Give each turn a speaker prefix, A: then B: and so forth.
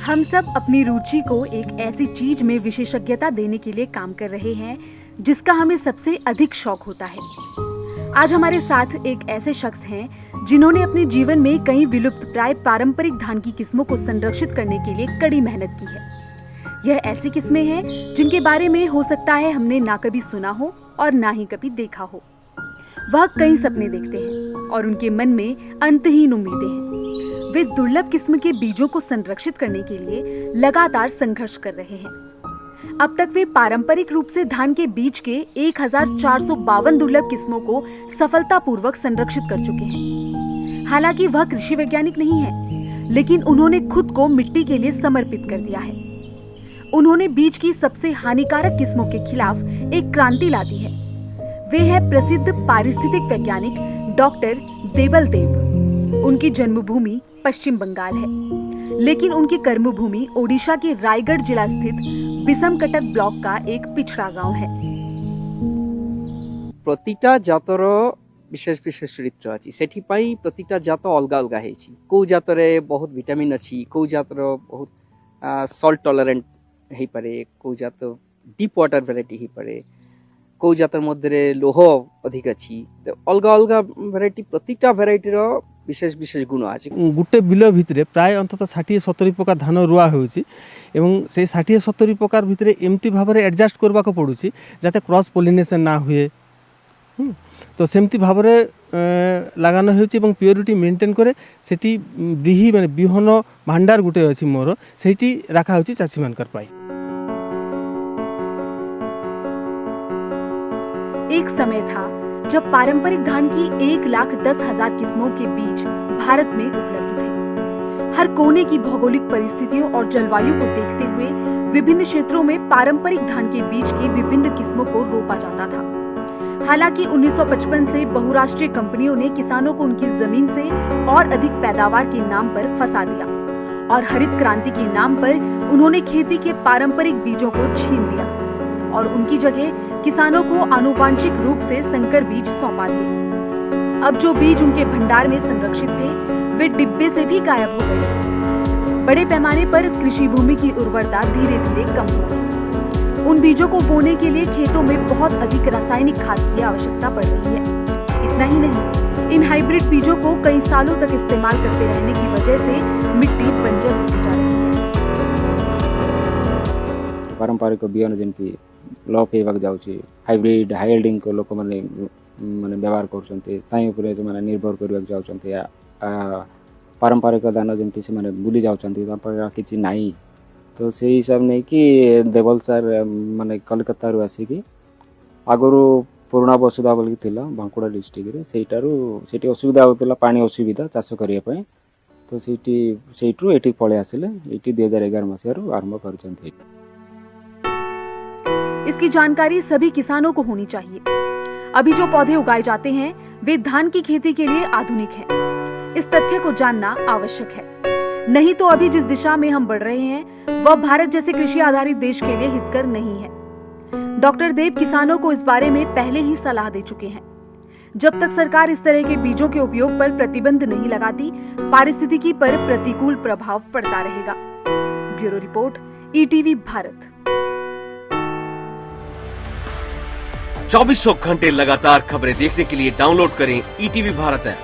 A: हम सब अपनी रुचि को एक ऐसी चीज में विशेषज्ञता देने के लिए काम कर रहे हैं जिसका हमें सबसे अधिक शौक होता है। आज हमारे साथ एक ऐसे शख्स हैं जिन्होंने अपने जीवन में कई विलुप्त प्राय पारंपरिक धान की किस्मों को संरक्षित करने के लिए कड़ी मेहनत की है। यह ऐसी किस्में हैं जिनके बारे में हो सकता है हमने ना कभी सुना हो और ना ही कभी देखा हो। वह कई सपने देखते हैं और उनके मन में अंतहीन उम्मीदें हैं। वे दुर्लभ किस्म के बीजों को संरक्षित करने के लिए लगातार संघर्ष कर रहे हैं। अब तक वे पारंपरिक रूप से धान के बीज के 1452 दुर्लभ किस्मों को सफलतापूर्वक संरक्षित कर चुके हैं। हालांकि वह कृषि वैज्ञानिक नहीं है, लेकिन उन्होंने खुद को मिट्टी के लिए समर्पित कर दिया है। उन्होंने बीज की सबसे हानिकारक किस्मों के खिलाफ एक क्रांति ला दी है। वे हैं प्रसिद्ध पारिस्थितिक वैज्ञानिक डॉक्टर देवल देव। उनकी जन्मभूमि पश्चिम बंगाल है, लेकिन उनकी कर्मभूमि ओडिशा के रायगढ़ जिला स्थित बिसमकटक ब्लॉक का एक पिछड़ा गांव है।
B: प्रतिटा जातर विशेष विशेष चरित्र अच्छी से प्रतिटा जात अलग अलग है। कौ जातरे बहुत विटामिन अच्छी, कौ जातर बहुत सल्ट टॉलरेंट हो पारे, कौ जात डीप वाटर भेराइटी हो पारे, कौ जातर मध्य लोह अधिक अच्छी। तो अलग अलग भेराइटी प्रतिटा भेराइटी विशेष विशेष गुण अच्छे।
C: गोटे बिल भितर प्राय अंततः 60-70 प्रकार धान रुआ होउची एवं से 60-70 प्रकार भितर एमती भाव में एडजस्ट करबा को पड़ुची जाते क्रॉस पोलिनेशन ना हुए। तो सेमती भाव में लगाना होउची एवं प्योरिटी मेंटेन करे सेठी ब्रीही माने बिहन भांडार गोटे अछि मोर सेठी रखा होउची चासी मानकर पाई।
A: एक समय था जब पारंपरिक धान की 1,10,000 किस्मों के बीज भारत में उपलब्ध थे। हर कोने की भौगोलिक परिस्थितियों और जलवायु को देखते हुए विभिन्न क्षेत्रों में पारंपरिक धान के बीज की विभिन्न किस्मों को रोपा जाता था। हालांकि 1955 से बहुराष्ट्रीय कंपनियों ने किसानों को उनकी जमीन से और अधिक पैदावार के नाम पर फंसा दिया और हरित क्रांति के नाम पर उन्होंने खेती के पारंपरिक बीजों को छीन लिया और उनकी जगह किसानों को आनुवांशिक रूप से संकर बीज सौंपा दिए। अब जो बीज उनके भंडार में संरक्षित थे वे डिब्बे से भी गायब हो गए। बड़े पैमाने पर कृषि भूमि की उर्वरता धीरे धीरे कम हो गई। उन बीजों को बोने के लिए खेतों में बहुत अधिक रासायनिक खाद की आवश्यकता पड़ रही है। इतना ही नहीं, इन हाइब्रिड बीजों को कई सालों तक इस्तेमाल करते रहने की वजह से मिट्टी बंजर होती जा रही है।
D: पारंपरिक बिहन जमी लप होगा जाऊँगी हाइब्रिड हाइल्डिंग को लोक मैंने माने व्यवहार कर निर्भर करने चाहते। पारंपरिक धान जमी से बुली जाऊँगी कि ना। तो से हिसाब नहीं कि देवल सर माने कलकत्ता आसिकी आगु पुराणा बसुधा बोल बांकुड़ा डिस्ट्रिक्ट से असुविधा होता पानी असुविधा चाष करने। तो सेठू ये पलि आसिले ये 2011 मसीह आरंभ कर।
A: इसकी जानकारी सभी किसानों को होनी चाहिए। अभी जो पौधे उगाए जाते हैं वे धान की खेती के लिए आधुनिक हैं। इस तथ्य को जानना आवश्यक है, नहीं तो अभी जिस दिशा में हम बढ़ रहे हैं वह भारत जैसे कृषि आधारित देश के लिए हितकर नहीं है। डॉक्टर देव किसानों को इस बारे में पहले ही सलाह दे चुके हैं। जब तक सरकार इस तरह के बीजों के उपयोग पर प्रतिबंध नहीं लगाती, पारिस्थितिकी पर प्रतिकूल प्रभाव पड़ता रहेगा। Bureau report, ETV Bharat.
E: 24 घंटे लगातार खबरें देखने के लिए डाउनलोड करें ईटीवी भारत ऐप।